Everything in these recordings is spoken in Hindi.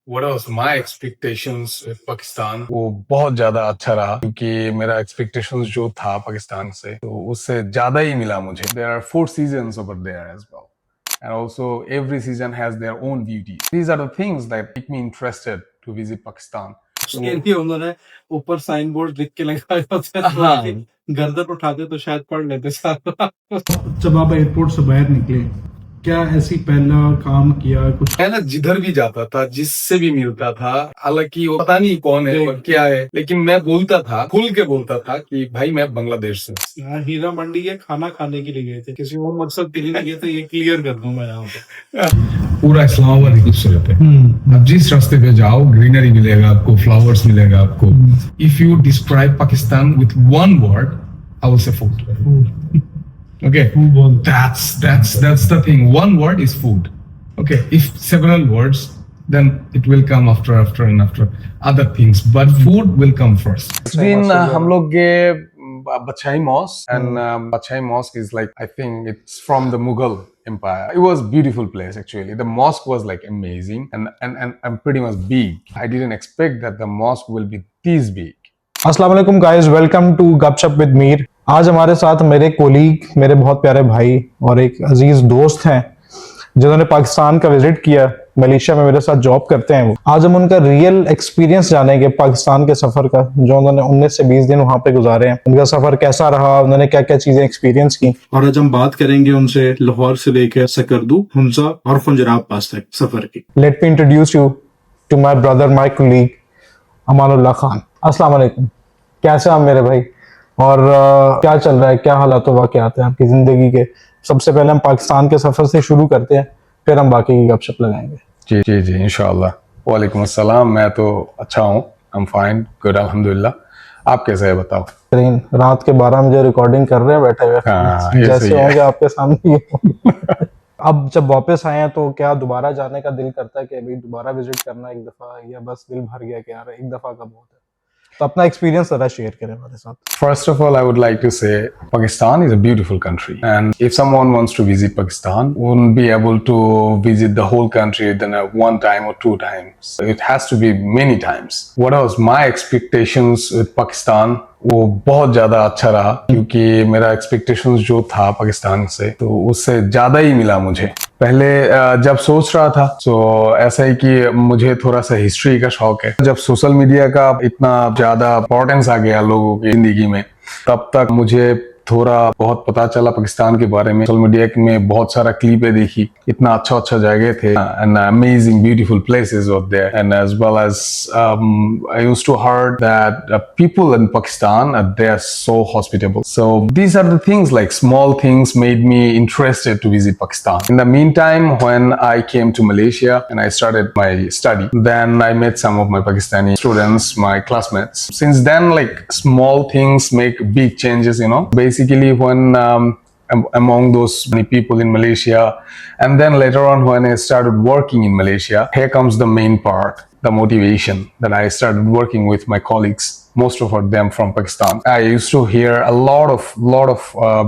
What was my expectations with Pakistan? वो बहुत ज्यादा अच्छा रहा क्योंकि मेरा expectations जो था पाकिस्तान से तो उससे ज्यादा ही मिला मुझे. There are 4 seasons over there as well. And also every season has their own beauty. These are the things that make me interested to visit Pakistan. उसके लिए उन्होंने ऊपर साइन बोर्ड लिख के लगाया होता है, तो गर्दन उठाते तो शायद पढ़ लेते सारा। जब आप एयरपोर्ट से बाहर निकले, क्या ऐसी पहला काम किया कुछ? मैं ना जिधर भी जाता था, जिससे भी मिलता था, हालांकि वो पता नहीं कौन है और क्या है, लेकिन मैं बोलता था, खुल के बोलता था कि भाई मैं बांग्लादेश से हूँ। हीरा मंडी के खाना खाने के लिए गए थे, किसी और मकसद के लिए नहीं गए थे, ये क्लियर कर दूं मैं यहाँ पे। पूरा इस्लामाबाद ही खूबसूरत है। आप जिस रास्ते पे जाओ ग्रीनरी मिलेगा आपको, फ्लावर्स मिलेगा आपको। If you describe Pakistan with one word, I will say food. Okay, that's the thing. One word is food. Okay, if several words, then it will come after and after other things. But food will come first. Then हम लोग गए Bachai Mosque, and Bachai Mosque is like, I think it's from the Mughal Empire. It was a beautiful place actually. The mosque was like amazing and pretty much big. I didn't expect that the mosque will be this big. अस्सलाम वालेकुम गाइस, वेलकम टू गपशप विद मीर। आज हमारे साथ मेरे कोलीग, मेरे बहुत प्यारे भाई और एक अजीज दोस्त हैं जिन्होंने पाकिस्तान का विजिट किया, मलेशिया में मेरे साथ जॉब करते हैं वो। आज हम उनका रियल एक्सपीरियंस जानेंगे पाकिस्तान के सफर का, जो उन्होंने 19 से 20 दिन वहां पे गुजारे हैं। उनका सफर कैसा रहा, उन्होंने क्या क्या चीजें एक्सपीरियंस की। और आज हम बात करेंगे उनसे लाहौर से लेकर सकरदू, हुंसा और खुंजराब पास तक सफर की। Let me introduce you to my brother, my colleague Amanullah Khan. अस्सलाम वालेकुम, कैसे आप मेरे भाई, और क्या चल रहा है, क्या हालात वाक़यात हैं आपकी ज़िंदगी के। सबसे पहले हम पाकिस्तान के सफ़र से शुरू करते हैं, फिर हम बाकी की गपशप लगाएंगे। जी जी जी इंशाल्लाह। वालेकुम अस्सलाम। मैं तो अच्छा हूँ, आई एम फाइन, गुड, अल्हम्दुलिल्लाह। आप कैसे है बताओ? रात के 12 बजे रिकॉर्डिंग कर रहे हैं बैठे हुए, जैसे होंगे आपके सामने। अब जब वापस आए हैं तो क्या दोबारा जाने का दिल करता है कि अभी दोबारा विजिट करना एक दफ़ा, या बस दिल भर गया कि यार एक दफ़ा का बहुत है? तो अपना एक्सपीरियंस जरा शेयर करें हमारे साथ। First of all, I would like to say Pakistan is a beautiful country, and if someone wants to visit Pakistan, wouldn't be able to visit the whole country within one time or 2 times. It has to be many times. What was my expectations with Pakistan? वो बहुत ज्यादा अच्छा रहा क्योंकि मेरा एक्सपेक्टेशंस जो था पाकिस्तान से तो उससे ज्यादा ही मिला मुझे। पहले जब सोच रहा था तो ऐसा है कि मुझे थोड़ा सा हिस्ट्री का शौक है। जब सोशल मीडिया का इतना ज्यादा इंपॉर्टेंस आ गया लोगों की जिंदगी में, तब तक मुझे थोड़ा बहुत पता चला पाकिस्तान के बारे में। सोशल मीडिया में बहुत सारा क्लिपें देखी, इतना अच्छा अच्छा जगह थे, and amazing beautiful places were there, and as well as I used to heard that people in Pakistan they are so hospitable. So these are the things, like small things made me interested to visit Pakistan. In the mean time when I came to Malaysia and I started my study, then I met some of my Pakistani students, my classmates. Since then like small things make big changes, you know. Basically when among those many people in Malaysia, and then later on when I started working in Malaysia, here comes the main part, the motivation that I started working with my colleagues, most of them from Pakistan. I used to hear a lot of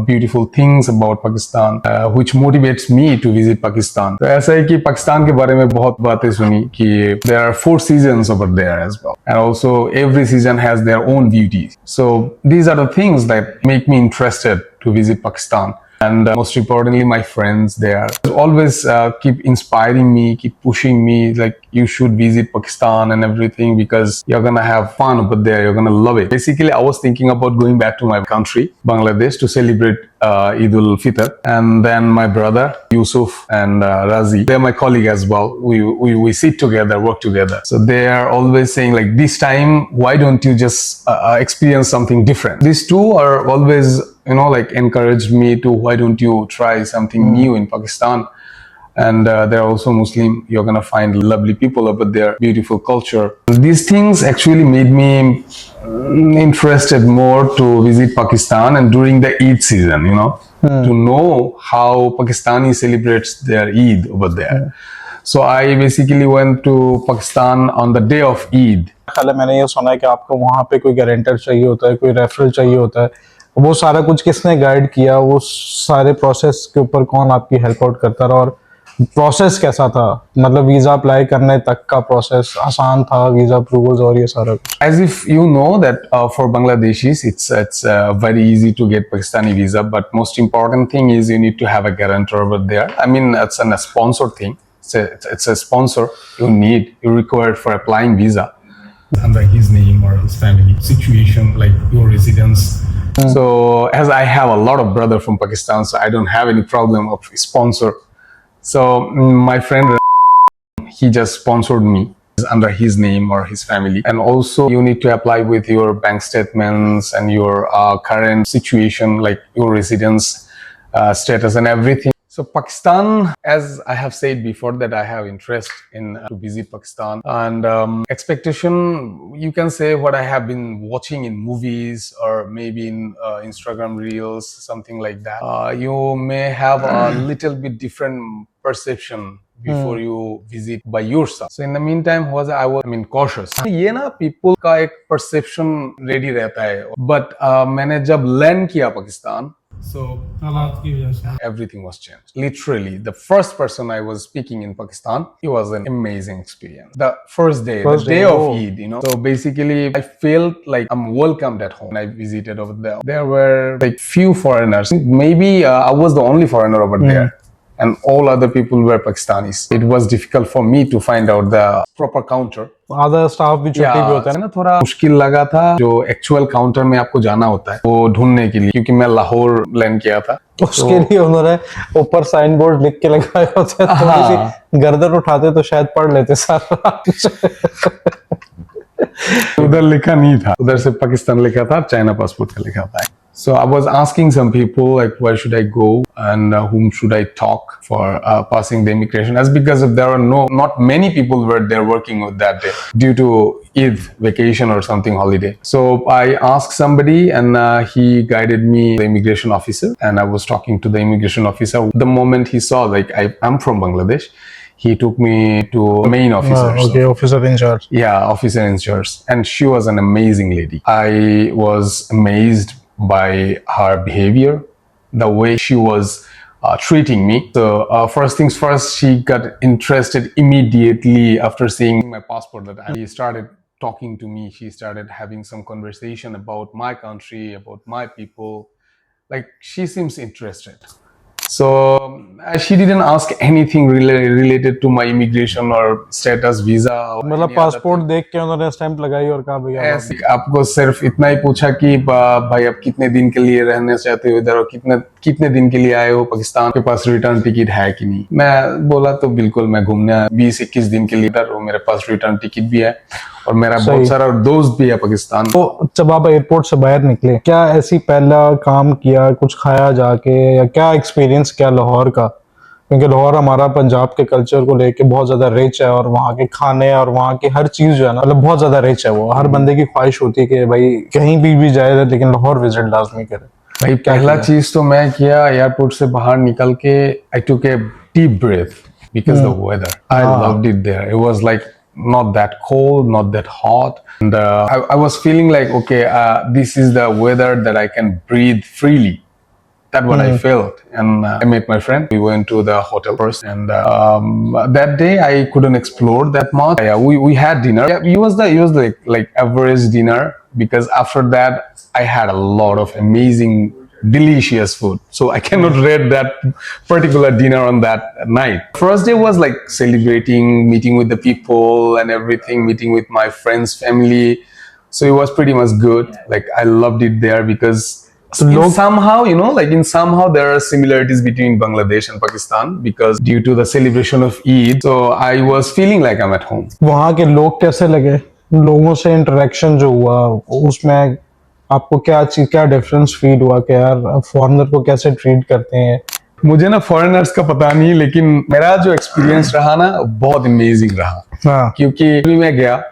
beautiful things about Pakistan, which motivates me to visit Pakistan. तो ऐसा है कि पाकिस्तान के बारे में बहुत बातें सुनी कि there are 4 seasons over there as well, and also every season has their own beauty. So these are the things that make me interested to visit Pakistan. And most importantly, my friends there always keep inspiring me, keep pushing me, like you should visit Pakistan and everything because you're gonna have fun over there, you're gonna love it. Basically, I was thinking about going back to my country, Bangladesh, to celebrate Eid ul-Fitr. And then my brother, Yusuf, and Razi, they're my colleague as well. We sit together, work together. So they are always saying like, this time, why don't you just experience something different? These two are always, you know, like encouraged me to, why don't you try something new in Pakistan? And they're also Muslim. You're gonna find lovely people over there, beautiful culture. These things actually made me interested more to visit Pakistan, and during the Eid season, you know, to know how Pakistani celebrates their Eid over there. So I basically went to Pakistan on the day of Eid. मैंने ये सुना है कि आपको वहाँ पे कोई गारंटर चाहिए होता है, कोई रेफरल चाहिए होता है, वो सारा कुछ किसने गाइड किया, वो सारे प्रोसेस के ऊपर कौन आपकी हेल्प आउट करता रहा, और प्रोसेस कैसा था, मतलब वीजा अप्लाई करने तक का प्रोसेस आसान था, वीजा अप्रूवल्स और ये सारा कुछ? As if you know that for Bangladeshis, it's very easy to get Pakistani visa, but most important thing is you need to have a guarantor over there. I mean, it's a sponsor thing. It's a sponsor you require for applying visa. Under his name or his family situation, like your residence. So as I have a lot of brother from Pakistan, so I don't have any problem of sponsor. So my friend, he just sponsored me under his name or his family. And also you need to apply with your bank statements and your current situation, like your residence status and everything. So Pakistan, as I have said before, that I have interest in to visit Pakistan, and expectation, you can say what I have been watching in movies or maybe in Instagram reels, something like that. You may have a little bit different perception before you visit by yourself. So in the meantime, I was cautious. ये ना people का एक perception ready रहता है, but मैंने जब land किया पाकिस्तान, so हालात की वजह से everything was changed. Literally, the first person I was speaking in Pakistan, it was an amazing experience. The first day of Eid, So basically, I felt like I'm welcomed at home. I visited over there. There were like few foreigners. Maybe I was the only foreigner over there. And all other people were Pakistanis. It was difficult for me to find out the proper counter. आधा स्टाफ भी छुट्टी पे होता है ना, थोड़ा मुश्किल लगा था जो एक्चुअल काउंटर में आपको जाना होता है वो ढूंढने के लिए, क्योंकि मैं लाहौर लैंड किया था। उसके लिए उन्होंने ऊपर साइन बोर्ड लिख के लगाए होते हैं, थोड़ी सी गर्दन उठाते तो शायद पढ़ लेते सारा। उधर लिखा नहीं था, उधर से पाकिस्तान लिखा था, चाइना पासपोर्ट का लिखा था। So I was asking some people like where should I go and whom should I talk for passing the immigration, as because if there are not many people were there working with that day due to Eid vacation or something holiday. So I asked somebody and he guided me the immigration officer, and I was talking to the immigration officer. The moment he saw like I'm from Bangladesh, he took me to main officer. Okay, officer in charge. Yeah, officer in charge. And she was an amazing lady. I was amazed by her behavior, the way she was treating me. So first things first, she got interested immediately after seeing my passport. She started talking to me. She started having some conversation about my country, about my people. Like, she seems interested. So she didn't ask anything related to my immigration or status, visa. मतलब पासपोर्ट देख के उन्होंने स्टैंप लगाई और कहा भैया ऐसे आपको सिर्फ इतना ही पूछा कि भाई आप कितने दिन के लिए रहने चाहते हो इधर, और कितने दिन के लिए आए हो पाकिस्तान, के पास रिटर्न टिकट है कि नहीं। मैं बोला तो बिल्कुल, मैं घूमने 20-21 दिन के लिए इधर, मेरे पास रिटर्न टिकट भी है और मेरा बहुत सारा दोस्त भी है पाकिस्तान। तो जब आप एयरपोर्ट से बाहर निकले, क्या ऐसी पहला काम किया, कुछ खाया जाके, या क्या एक्सपीरियंस क्या लाहौर का? क्योंकि लाहौर हमारा पंजाब के कल्चर को लेके बहुत ज्यादा रिच है और वहाँ के खाने और वहाँ की हर चीज जो है ना, मतलब बहुत ज्यादा रिच है। वो हर बंदे की ख्वाहिश होती है कि भाई कहीं भी जाए लेकिन लाहौर विजिट लाजमी करे। भाई पहला चीज तो मैं किया, एयरपोर्ट से बाहर निकल के I took a deep breath because the weather, I loved it there. It was like not that cold, not that hot, and I was feeling like okay, this is the weather that I can breathe freely. That's what I felt. And I met my friend. We went to the hotel first, and that day I couldn't explore that much. Yeah, we had dinner. Yeah, it was like average dinner, because after that I had a lot of amazing delicious food. So I cannot rate that particular dinner on that night. First day was like celebrating, meeting with the people and everything, meeting with my friends, family. So it was pretty much good. Like I loved it there because somehow there are similarities between Bangladesh and Pakistan because due to the celebration of Eid. So I was feeling like I'm at home. वहाँ के लोग कैसे लगे? लोगों से इंटरेक्शन जो हुआ उसमें आपको क्या डिफरेंस फील हुआ कि यार फॉरेनर को कैसे ट्रीट करते हैं? मुझे ना फॉरेनर्स का पता नहीं, लेकिन मेरा जो एक्सपीरियंस रहा ना बहुत अमेजिंग रहा। हाँ। क्योंकि मैं गया,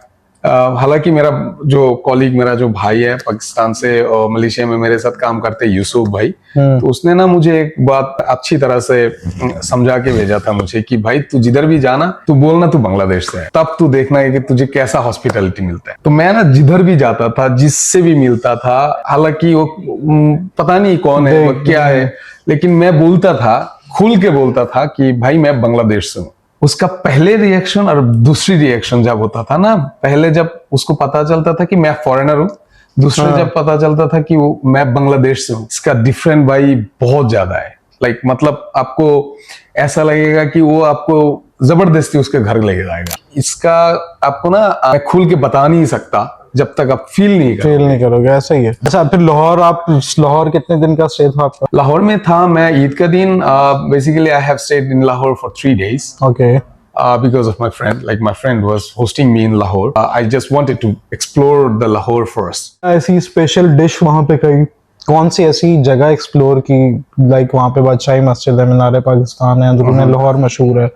हालांकि मेरा जो कॉलीग, मेरा जो भाई है पाकिस्तान से और मलेशिया में मेरे साथ काम करते हैं, यूसुफ भाई, तो उसने ना मुझे एक बात अच्छी तरह से समझा के भेजा था मुझे कि भाई तू जिधर भी जाना तू बोलना तू बांग्लादेश से है, तब तू देखना है कि तुझे कैसा हॉस्पिटैलिटी मिलता है। तो मैं ना जिधर भी जाता था, जिससे भी मिलता था, हालांकि वो पता नहीं कौन है, वो क्या है, लेकिन मैं बोलता था खुल के बोलता था कि भाई मैं बांग्लादेश से हूँ। उसका पहले रिएक्शन और दूसरी रिएक्शन जब होता था ना, पहले जब उसको पता चलता था कि मैं फॉरेनर हूँ, दूसरे जब पता चलता था कि वो मैं बांग्लादेश से हूँ, इसका डिफरेंट भाई बहुत ज्यादा है। लाइक मतलब आपको ऐसा लगेगा कि वो आपको जबरदस्ती उसके घर लेके जाएगा। इसका आपको ना मैं खुल के बता नहीं सकता जब तक आप फील नहीं फील करोगे। नहीं करोगे, ऐसा ही है। अच्छा, फिर लाहौर, आप लाहौर कितने दिन का स्टे था आपका? लाहौर में था मैं ईद का दिन। Basically I have stayed in Lahore for 3 days. Okay. Because of my friend, like my friend was hosting me in Lahore. I just wanted to explore the Lahore first. ऐसी स्पेशल डिश वहां पे कहीं, कौन सी ऐसी जगह एक्सप्लोर की? लाइक वहां पे बादशाही मस्जिद है, मीनार पाकिस्तान है, अंदरून लाहौर मशहूर है,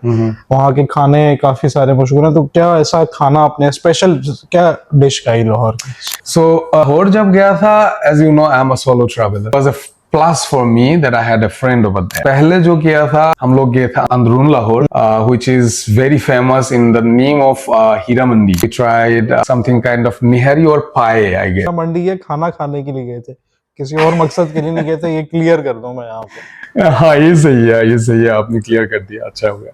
वहाँ के खाने काफी सारे मशहूर हैं, तो क्या ऐसा खाना आपने स्पेशल, क्या डिश खाई लाहौर की? So Lahore जब गया था, as you know, I'm a solo traveler. It was a plus for me that I had a friend over there. पहले जो किया था, हम लोग गए था अंदरून Lahore, which is very famous in the name of Heera Mandi. We tried something kind of निहारी और पाए, I guess. क्या मंडी है, खाना खाने के लिए गए थे, किसी और मकसद के लिए नहीं गए थे, ये क्लियर कर दूं मैं यहाँ पे। हाँ ये सही है, ये सही है, आपने क्लियर कर दिया, अच्छा हो गया।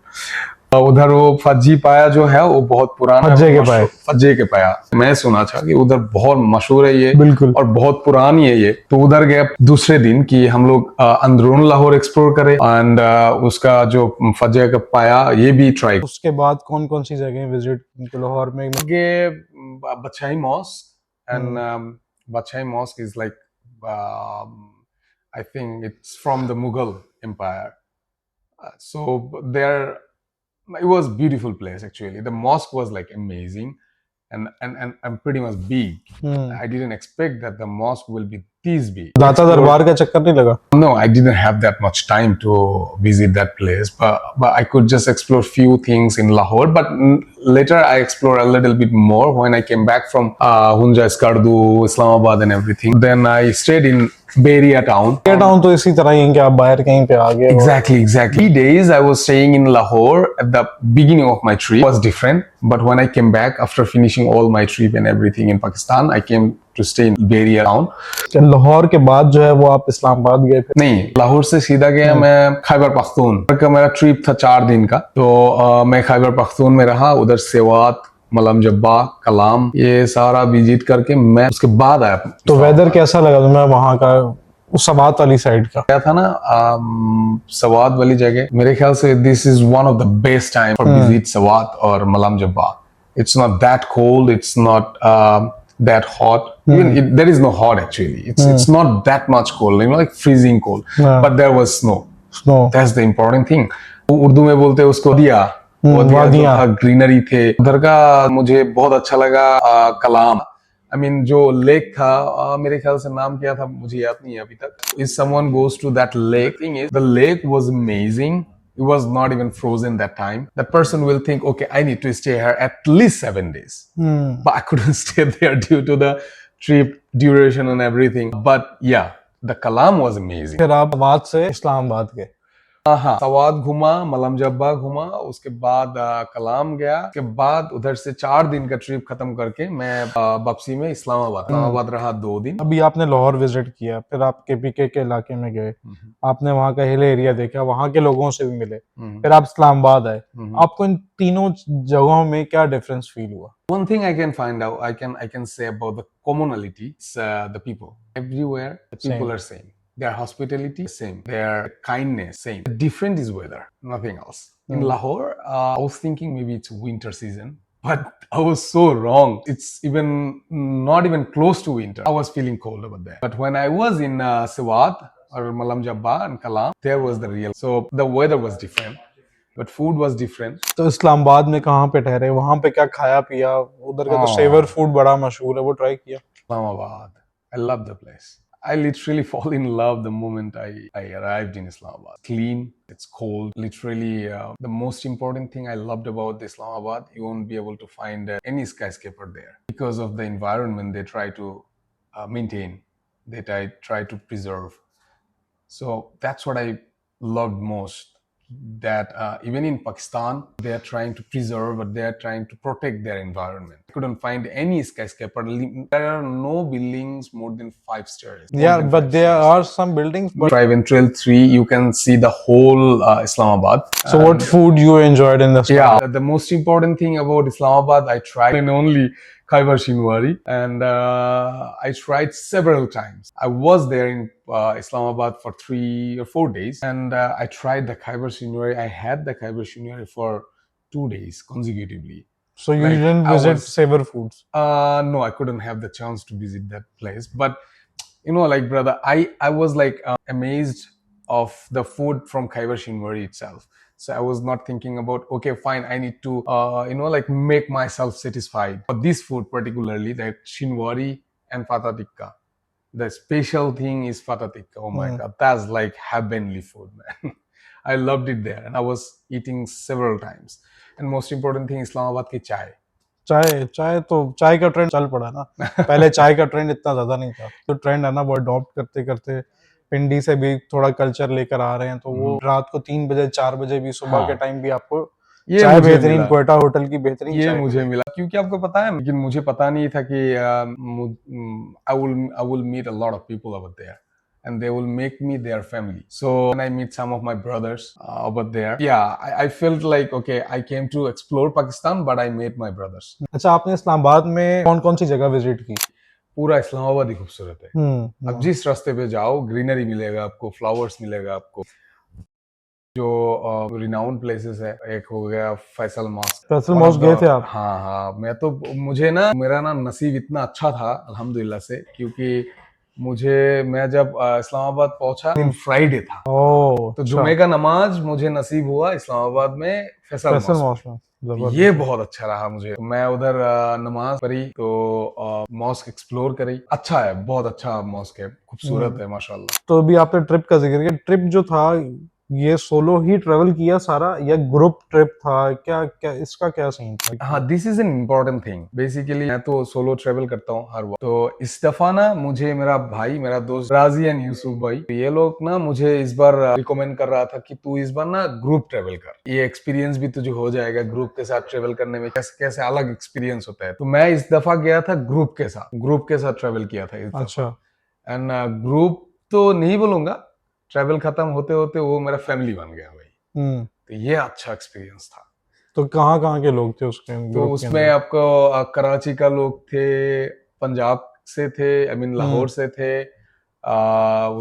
उधर वो फज्जी पाया जो है वो बहुत पुराना, फज्जे के पाया। फज्जे के पाया मैं सुना था कि उधर बहुत मशहूर है ये, बिल्कुल। और बहुत पुरानी है ये। तो उधर गए दूसरे दिन कि हम लोग अंदरून लाहौर एक्सप्लोर करें, एंड उसका जो फज्जे का पाया ये भी ट्राई। उसके बाद कौन कौन सी जगह विजिट लाहौर में? आगे Badshahi mosque, and Badshahi mosque is like I think it's from the Mughal Empire. So there, it was beautiful place actually. The mosque was like amazing, and pretty much big. I didn't expect that the mosque will be this big. दाता दरबार का चक्कर नहीं लगा? No, I didn't have that much time to visit that place, but I could just explore few things in Lahore. But later I explored a little bit more when I came back from Hunja, Skardu, Islamabad, and everything. Then I stayed in Beria town. ये टाउन तो इसी तरह ही है कि आप बाहर कहीं पे आ गए। Exactly. 3 days I was staying in Lahore. At the beginning of my trip was different, but when I came back after finishing all my trip and everything in Pakistan, I came to stay in Beria town. Lahore के बाद जो है वो आप इस्लामाबाद गए फिर? नहीं, लाहौर से सीधा गया मैं खैबर पख्तून का। मेरा ट्रिप था 4 दिन का, तो मैं खैबर पख्तून में रहा। उधर सेवात, मलम जब्बा, कलाम, ये सारा विजिट करके मैं उसके बाद आया। तो वेदर कैसा लगा तुम्हें वहाँ का, उस सवात वाली साइड का? क्या था ना, सवात वाली जगह मेरे ख्याल से this is one of the best time for visit Swat और Malam Jabba. It's not that cold, it's not that hot. Even there is no hot actually. It's not that much cold, like freezing cold. But there was snow. That's the important thing. Urdu में बोलते हैं उसको दिया, वादियां था, ग्रीनरी थे उधर का। मुझे बहुत अच्छा लगा कलाम। I mean जो लेक था, मेरे ख्याल से नाम क्या था मुझे याद नहीं है अभी तक। If someone goes to that lake, thing is the lake was amazing. It was not even frozen that time. That person will think, okay, I need to stay here at least 7 days. But I couldn't stay there due to the trip duration and everything. But yeah, the Kalam was amazing. फिर आप सवात से इस्लामाबाद गए? हाँ, सवात घूमा, मलम जब्बा घूमा, उसके बाद कलाम गया। उसके बाद उधर से 4 दिन का ट्रिप खत्म करके मैं वापसी में इस्लामाबाद रहा 2 दिन। अभी आपने लाहौर विजिट किया, फिर आप केपीके के इलाके में गए, आपने वहाँ का हिल एरिया देखा, वहाँ के लोगों से भी मिले, फिर आप इस्लामाबाद आए। आपको इन तीनों जगहों में क्या डिफरेंस फील हुआ? One thing I can find out, I can say about the commonality, it's the people. Everywhere, the people are same. Their hospitality same. Their kindness same. The different is weather, nothing else. In Lahore, I was thinking maybe it's winter season, but I was so wrong. It's even not even close to winter. I was feeling cold over there. But when I was in Siwat or Malam Jabba and Kalam, there was the real. So the weather was different. But food was different. तो इस्लामाबाद में कहाँ पे ठहरे, वहाँ पे क्या खाया पिया? उधर का तो सेवर फूड बड़ा मशहूर है, वो ट्राई किया? Islamabad. I love the place. I literally fall in love the moment I arrived in Islamabad. Clean, it's cold. Literally, the most important thing I loved about Islamabad, you won't be able to find any skyscraper there because of the environment they try to maintain. They try to preserve. So that's what I loved most. that even in Pakistan, they are trying to preserve or they are trying to protect their environment. I couldn't find any skyscraper. There are no buildings more than 5 stories. more Yeah, than but 5 there stories. are some buildings. But Drive in Trail 3, you can see the whole Islamabad. so, what food you enjoyed in the Yeah, the most important thing about Islamabad, I tried and only Khyber Shinwari, and I tried several times. I was there in Islamabad for 3 or 4 days, and I tried the Khyber Shinwari. I had the Khyber Shinwari for 2 days consecutively. So you Like, didn't I visit was- Saber Foods. No, I couldn't have the chance to visit that place. But like, brother, I was like amazed of the food from Khyber Shinwari itself. So I was not thinking about, okay, fine, I need to like make myself satisfied for this food, particularly that Shinwari and Fata Tikka. The special thing is Fata Tikka. Oh my god, that's like heavenly food, man. I loved it there, and I was eating several times. And most important thing, Islamabad ki chai. चाय का ट्रेंड चल पड़ा ना। पहले चाय का ट्रेंड इतना ज्यादा नहीं था, तो ट्रेंड है ना वो अडॉप्ट करते करते पिंडी से भी थोड़ा कल्चर लेकर आ रहे हैं, तो वो रात को 3 बजे 4 बजे भी सुबह के टाइम भी आपको ये चाय मुझे बेहतरीन, मिला। क्वेटा होटल की बेहतरीन ये चाय मुझे मिलेगी। मिला क्योंकि आपको पता है, लेकिन मुझे पता नहीं था कि I will meet a lot of people over there and they will make me their family. So when I meet some of my brothers over there, yeah, I felt like, okay, I came to explore Pakistan, but I met my brothers. अच्छा, आपने इस्लामाबाद में कौन कौन सी जगह विजिट की? पूरा इस्लामाबाद ही खूबसूरत है। अब जिस रास्ते पे जाओ ग्रीनरी मिलेगा आपको, फ्लावर्स मिलेगा आपको। जो रिनाउंड प्लेसेस है, एक हो गया फैसल मॉस्क। फैसल मॉस्क गए थे आप? हाँ हाँ, मैं तो मुझे ना मेरा ना नसीब इतना अच्छा था अल्हम्दुलिल्लाह से, क्योंकि मैं जब इस्लामाबाद पहुंचा, दिन फ्राइडे था, तो जुमे का नमाज मुझे नसीब हुआ इस्लामाबाद में फैसल फैसल मॉस्क। मॉस्क में ये बहुत अच्छा रहा मुझे। तो मैं उधर नमाज पढ़ी, तो मॉस्क एक्सप्लोर करी। अच्छा है, बहुत अच्छा मॉस्क है, खूबसूरत है माशाल्लाह। तो अभी आपने ट्रिप का जिक्र किया, ट्रिप जो था ये सोलो ही ट्रेवल किया सारा या ग्रुप ट्रिप था? क्या क्या इसका क्या सीन था? हाँ, this is an important thing. Basically मैं तो सोलो ट्रेवल करता हूँ हर वक्त। तो इस दफा ना मुझे मेरा दोस्त राजी एंड यूसुफ भाई, ये लोग ना मुझे इस बार रिकमेंड कर रहा था कि तू इस बार ना ग्रुप ट्रेवल कर, ये एक्सपीरियंस भी तुझे हो जाएगा। ग्रुप के साथ ट्रेवल करने में कैसे कैसे अलग एक्सपीरियंस होता है। तो मैं इस दफा गया था ग्रुप के साथ ट्रेवल किया था इस दफा। अच्छा, एंड ग्रुप तो नहीं बोलूंगा, ट्रेवल खत्म होते होते वो मेरा फैमिली बन गया भाई। तो ये अच्छा एक्सपीरियंस था। तो कहाँ कहाँ के लोग थे उसके तो ग्रुप के उसमें अंदर? आपको कराची का लोग थे, पंजाब से थे, आई मीन लाहौर से थे,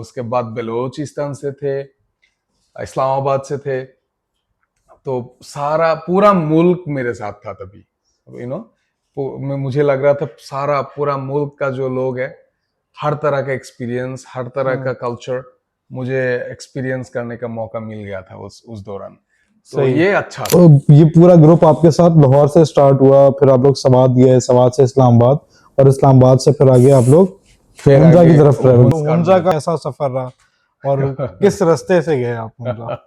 उसके बाद बलोचिस्तान से थे, इस्लामाबाद से थे। तो सारा पूरा मुल्क मेरे साथ था तभी, मुझे लग रहा था सारा पूरा मुल्क का जो लोग है, हर तरह का एक्सपीरियंस, हर तरह का कल्चर मुझे एक्सपीरियंस करने का मौका मिल गया था उस दौरान। तो सही। ये अच्छा था। तो ये पूरा ग्रुप आपके साथ लाहौर से स्टार्ट हुआ, फिर आप लोग सवात गए, सवात से इस्लामाबाद, और इस्लामाबाद से फिर आगे आप लोग हुंजा की तरफ ट्रेवल। हुंजा का ऐसा सफर रहा, और किस रास्ते से गए आप हुंजा?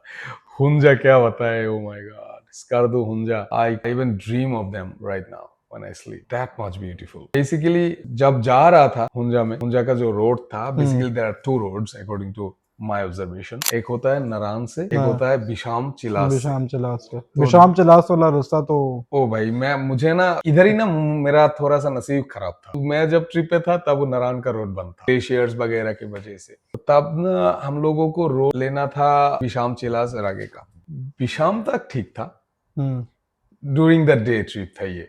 हुंजा क्या बताए, oh my god, Skardu Hunza, I even dream of them right now when I sleep. That much beautiful. Basically, जब जा रहा था हुंजा का जो रोड था, basically there are two roads according to my observation. एक होता है नारान से, एक होता है बिशाम चिलास से। बिशाम चिलास वाला रास्ता तो ओ भाई, मुझे ना इधर ही ना मेरा थोड़ा सा नसीब खराब था। मैं जब ट्रिप पे था तब नारायण का रोड बंद था, ग्लेशियर्स वगैरह की वजह से। तो तब ना हम लोगों को रोड लेना था बिशाम चिलास आगे का। बिशाम तक ठीक था, ड्यूरिंग द डे ट्रिप था ये।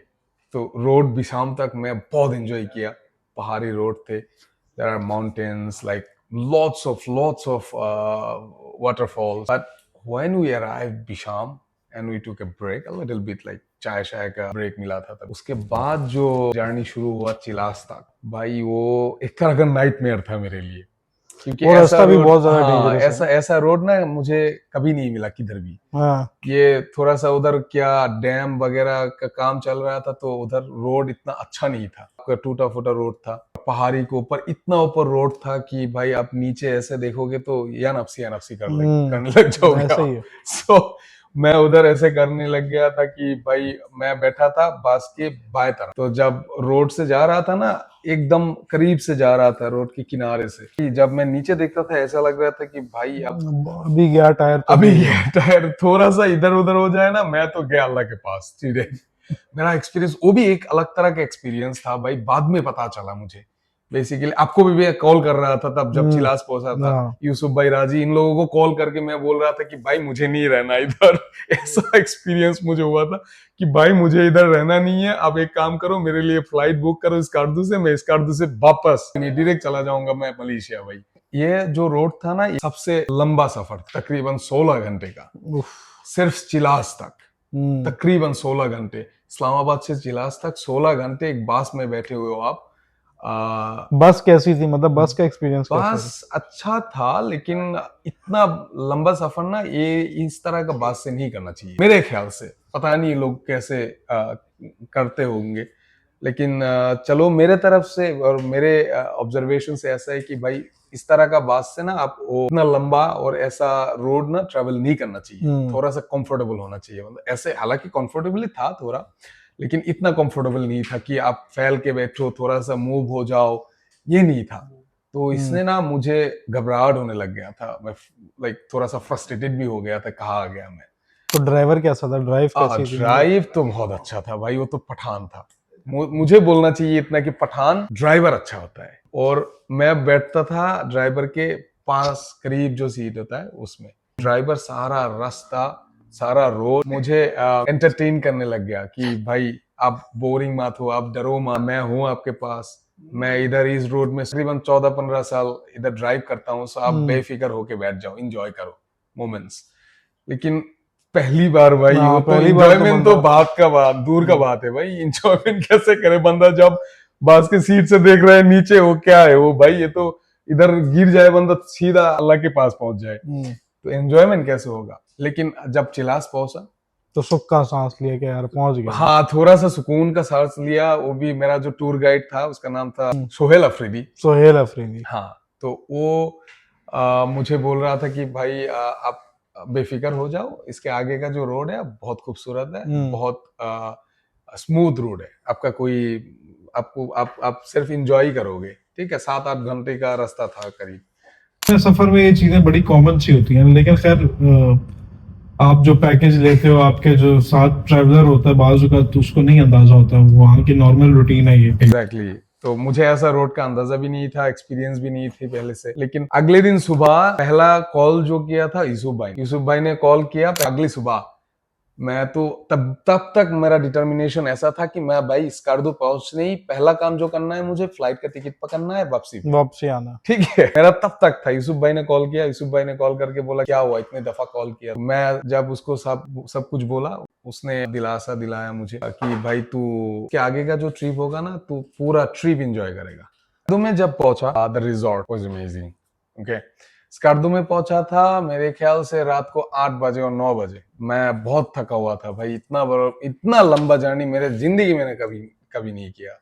तो रोड बिशाम तक मैं बहुत एंजॉय किया। पहाड़ी रोड थे, there are mountains, like lots of waterfalls. But when we arrived Bisham and we took a break, a little bit like चाय का ब्रेक मिला था तब, उसके बाद जो जर्नी शुरू हुआ चिलास तक, भाई वो एक तरह का नाइटमेयर था मेरे लिए, क्योंकि वो रास्ता भी बहुत ज्यादा हाँ, डेंजरस है। ऐसा रोड ना मुझे कभी नहीं मिला किधर भी। ये थोड़ा सा उधर क्या डैम वगैरह का काम चल रहा था, तो उधर रोड इतना अच्छा नहीं था, टूटा फूटा रोड था। पहाड़ी के ऊपर इतना ऊपर रोड था कि भाई आप नीचे ऐसे देखोगे तो या नफसी करने लग जाओगे। सो मैं उधर ऐसे करने लग गया था कि भाई मैं बैठा था बस के बाएं तरफ, तो जब रोड से जा रहा था ना एकदम करीब से जा रहा था रोड के किनारे से, कि जब मैं नीचे देखता था ऐसा लग रहा था कि भाई अब अभी गया टायर तो अभी ये टायर थोड़ा सा इधर उधर हो जाए ना मैं तो गया अल्लाह के पास सीधे। मेरा एक्सपीरियंस वो भी एक अलग तरह का एक्सपीरियंस था भाई, बाद में पता चला मुझे। बेसिकली आपको भी कॉल कर रहा था तब जब चिलास पहुंचा था, हाँ। यूसुफ भाई, राजी, इन लोगों को कॉल करके मैं बोल रहा था कि भाई मुझे नहीं रहना इधर। ऐसा एक्सपीरियंस मुझे हुआ था कि भाई मुझे इधर रहना नहीं है, आप एक काम करो मेरे लिए फ्लाइट बुक करो स्कार्दू से, मैं स्कार्दू से वापस डायरेक्ट चला जाऊंगा मैं मलेशिया। भाई ये जो रोड था ना ये सबसे लंबा सफर था, तकरीबन 16 घंटे का, सिर्फ चिलास तक। तकरीबन 16 घंटे इस्लामाबाद से चिलास तक 16 घंटे एक बस में बैठे हुए हो आप। बस कैसी थी, मतलब बस का एक्सपीरियंस कैसा था? बस अच्छा था लेकिन इतना लंबा सफर ना ये इस तरह का बस से नहीं करना चाहिए मेरे ख्याल से। पता नहीं लोग कैसे करते होंगे, लेकिन चलो मेरे तरफ से और मेरे ऑब्जर्वेशन से ऐसा है कि भाई इस तरह का बस से ना आप वो इतना लंबा और ऐसा रोड ना ट्रेवल नहीं करना चाहिए। थोड़ा सा कंफर्टेबल होना चाहिए, मतलब ऐसे हालांकि कंफर्टेबल ही था थोड़ा, लेकिन इतना कंफर्टेबल नहीं था कि आप फैल के बैठो थोड़ा सा मूव हो जाओ, ये नहीं था। तो इसने ना मुझे घबराहट होने लग गया था, मैं लाइक थोड़ा सा फ्रस्ट्रेटेड भी हो गया था, कहाँ आ गया मैं। तो ड्राइवर कैसा था, ड्राइव कैसी थी? ड्राइव तो बहुत अच्छा था भाई, वो तो पठान था। मुझे बोलना चाहिए इतना कि पठान ड्राइवर अच्छा होता है। और मैं बैठता था ड्राइवर के पास, करीब जो सीट होता है उसमें। ड्राइवर सारा रास्ता सारा रोड मुझे एंटरटेन करने लग गया कि भाई आप बोरिंग मत हो, आप डरो मत, मैं हूं आपके पास। मैं इधर इस रोड में तकरीबन 14-15 साल इधर ड्राइव करता हूँ, सो आप बेफिक्र होके बैठ जाओ, एंजॉय करो मोमेंट्स। लेकिन पहली बार भाई हाँ, वो तो पहली बार तो एंजॉयमेंट तो बात दूर का बात है भाई। एंजॉयमेंट कैसे करे बंदा जब बस के सीट से देख रहा है नीचे वो क्या है वो, भाई ये तो इधर गिर जाए बंदा सीधा अल्लाह के पास पहुंच जाए, तो एंजॉयमेंट कैसे होगा। लेकिन जब चिलास पहुंचा तो सुख का सांस लिया कि यार पहुंच गया। हाँ थोड़ा सा सुकून का सांस लिया। वो भी मेरा जो टूर गाइड था उसका नाम था सोहेल अफरीदी। सोहेल अफरीदी, हाँ, तो वो मुझे बोल रहा था कि भाई आप बेफिक्र हो जाओ, इसके आगे का जो रोड है बहुत खूबसूरत है, बहुत स्मूथ रोड है, आपका कोई आपको आप सिर्फ इंजॉय करोगे, ठीक है। 7-8 घंटे का रास्ता था करीब। सफर में ये चीजें बड़ी कॉमन सी होती हैं, लेकिन खैर आप जो पैकेज लेते हो, आपके जो साथ ट्रैवलर होता है बाजू का, तो उसको नहीं अंदाजा होता वहाँ की नॉर्मल रूटीन है ये। एग्जैक्टली तो मुझे ऐसा रोड का अंदाजा भी नहीं था, एक्सपीरियंस भी नहीं थी पहले से। लेकिन अगले दिन सुबह पहला कॉल जो किया था यूसुफ भाई ने कॉल किया अगली सुबह। मैं तो तब तक मेरा डिटर्मिनेशन ऐसा था कि मैं भाई स्कार्दू पहुंचने ही पहला काम जो करना है मुझे फ्लाइट का टिकट पकड़ना है, वापसी आना, ठीक है। मेरा तब तक था। यूसुफ भाई ने कॉल किया, यूसुफ भाई ने कॉल करके बोला क्या हुआ इतने दफा कॉल किया। मैं जब उसको सब कुछ बोला, उसने दिलासा दिलाया मुझे कि भाई तू के आगे का जो ट्रिप होगा ना तू पूरा ट्रिप एंजॉय करेगा। तो मैं जब पहुंचा the resort was amazing. Okay, Skardu में पहुंचा था मेरे ख्याल से रात को 8 बजे और 9 बजे। मैं बहुत थका हुआ था भाई, इतना लंबा जर्नी मेरे जिंदगी में कभी नहीं किया।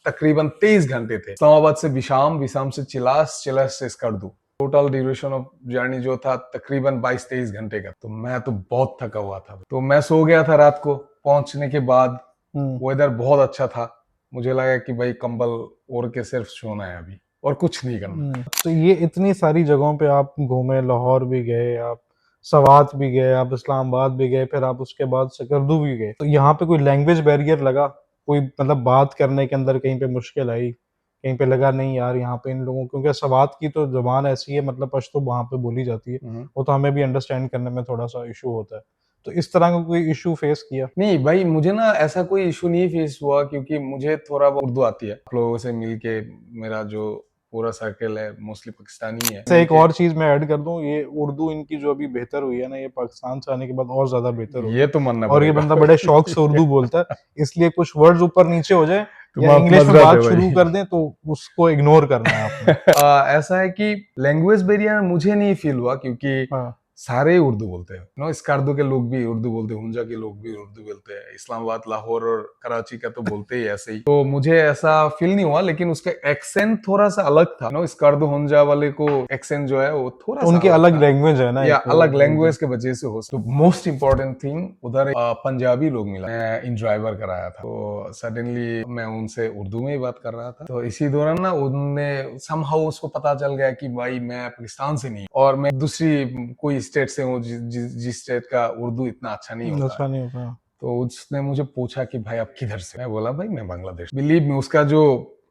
तकरीबन 23 घंटे थे। इस्लामाबाद से विशाम से चिलास से Skardu. Total duration of journey जो था तकरीबन 22-23 घंटे का। तो मैं तो बहुत थका हुआ था, तो मैं सो गया था रात को। पहुंचने के बाद वेदर बहुत अच्छा था, मुझे लगा कि भाई कंबल ओढ़ के सिर्फ सोना है अभी और कुछ नहीं करना। तो ये इतनी सारी जगहों पे आप घूमे, लाहौर भी गए आप, सवात भी गए आप, इस्लामाबाद भी गए, फिर आप उसके बाद सकर्दू भी गए। तो यहाँ पे कोई लैंग्वेज बैरियर लगा, कोई मतलब बात करने के अंदर कहीं पे मुश्किल आई, कहीं पे लगा नहीं यार यहाँ पे इन लोगों, क्योंकि सवात की तो जुबान ऐसी है, मतलब पश्तो वहाँ पे बोली जाती है, वो तो हमें भी अंडरस्टैंड करने में थोड़ा सा इशू होता है। तो इस तरह का कोई इशू फेस किया? नहीं भाई, मुझे ना ऐसा कोई इशू नहीं फेस हुआ, क्योंकि मुझे थोड़ा बहुत उर्दू आती है। आप लोगों से मिलके मेरा जो पूरा सर्कल है मोस्टली पाकिस्तानी है। एक और चीज मैं ऐड कर दूं, ये उर्दू इनकी जो अभी बेहतर हुई है ना, ये पाकिस्तान से आने के बाद और ज्यादा बेहतर हो ये तो मानना और ये पड़ेगा। बंदा बड़े शौक से उर्दू बोलता है, इसलिए कुछ वर्ड्स ऊपर नीचे हो जाए तुम या आप इंग्लिश में मजरत बात है भाई। शुरू कर दें तो उसको इग्नोर करना है आपने। ऐसा है कि लैंग्वेज बैरियर मुझे नहीं फील हुआ, क्योंकि हाँ। सारे ही उर्दू बोलते हैं। नो स्कार्दू के लोग भी उर्दू बोलते हैं, हुंजा के लोग भी उर्दू बोलते हैं, इस्लामाबाद, लाहौर और कराची का तो बोलते ही ऐसे ही। तो मुझे ऐसा फील नहीं हुआ, लेकिन उसका एक्सेंट थोड़ा सा अलग था। नो स्कार्दू हुंजा वाले को एक्सेंट जो है वो थोड़ा सा उनकी अलग था। लैंग्वेज है ना, या एक वो अलग बोलते लैंग्वेज के वजह से हो। तो मोस्ट इंपॉर्टेंट थिंग उधर पंजाबी लोग मिला। मैं इन ड्राइवर कराया था, तो सडनली मैं उनसे उर्दू में ही बात कर रहा था। तो इसी दौरान ना उनने समहाउ उसको पता चल गया कि भाई मैं पाकिस्तान से नहीं और मैं दूसरी कोई स्टेट से हूँ जिस स्टेट का उर्दू इतना अच्छा नहीं होता अच्छा है। नहीं होता। तो उसने मुझे पूछा कि भाई आप किधर से? मैं बोला भाई मैं बांग्लादेश। बिलीव मी, उसका जो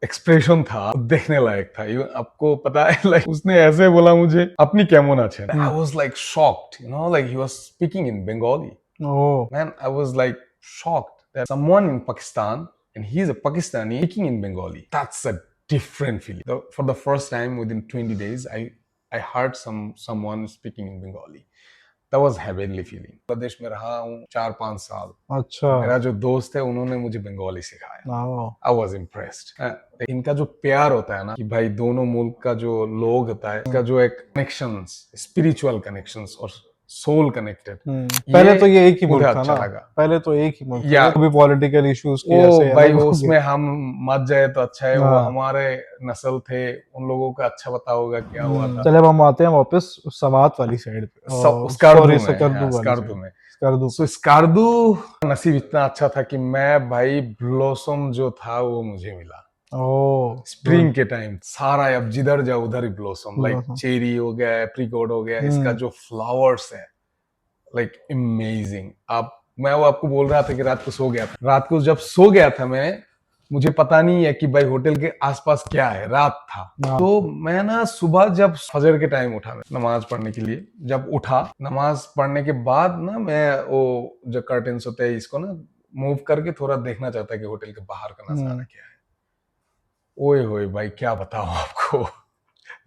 एक्सप्रेशन था देखने लायक था। आपको पता है लाइक उसने ऐसे बोला मुझे अपनी केमन আছে। I was like shocked, you know, like he was speaking in Bengali. Oh, Man, I was like shocked that someone in Pakistan and he's a Pakistani speaking in Bengali. That's a different feeling. For the first time within 20 days, I heard someone speaking in Bengali. That was heavenly feeling. Bangladesh में रहा हूँ 4-5 साल। अच्छा। मेरा जो दोस्त है उन्होंने मुझे बंगाली सिखाया। ओह, I was impressed. इनका जो प्यार होता है ना कि भाई दोनों मुल्क का जो लोग होता है, इसका जो एक कनेक्शंस, स्पिरिचुअल कनेक्शंस और सोल कनेक्टेड, पहले तो ये एक ही मुझे मुल्क था अच्छा ना, लगा। पहले तो एक ही मुल्क था, या ये कभी पॉलिटिकल इश्यूज की ओ ऐसे भाई अलग वो हो उसमें हम मत जाए तो अच्छा है। वो हाँ। हमारे नस्ल थे, उन लोगों का अच्छा पता होगा क्या हुआ था। चले अब हम आते हैं वापस समात वाली साइड पे। स्कार्दू सॉरी, में, सकर्दू हाँ, वाली स्कार्दू साइड। में। स्कार्दू। सो स्कार्दू नसीब इतना अच्छा था कि मैं भाई ब्लॉसम जो था वो मुझे मिला। ओह, स्प्रिंग के टाइम सारा, अब जिधर जाओ उधर ही ब्लॉसम, लाइक Blossom. चेरी हो गया, एप्रिकॉट हो गया, इसका जो फ्लावर्स है लाइक अमेजिंग। आप मैं वो आपको बोल रहा था कि रात को सो गया था। रात को जब सो गया था मैं, मुझे पता नहीं है कि भाई होटल के आसपास क्या है, रात था। हाँ। तो मैं ना सुबह जब फजर के टाइम उठा, मैं नमाज पढ़ने के लिए जब उठा, नमाज पढ़ने के बाद ना मैं वो जो कर्टेन्स होते हैं इसको ना मूव करके थोड़ा देखना चाहता है कि होटल के बाहर का नजारा क्या है। ओए होए भाई क्या बताऊं आपको।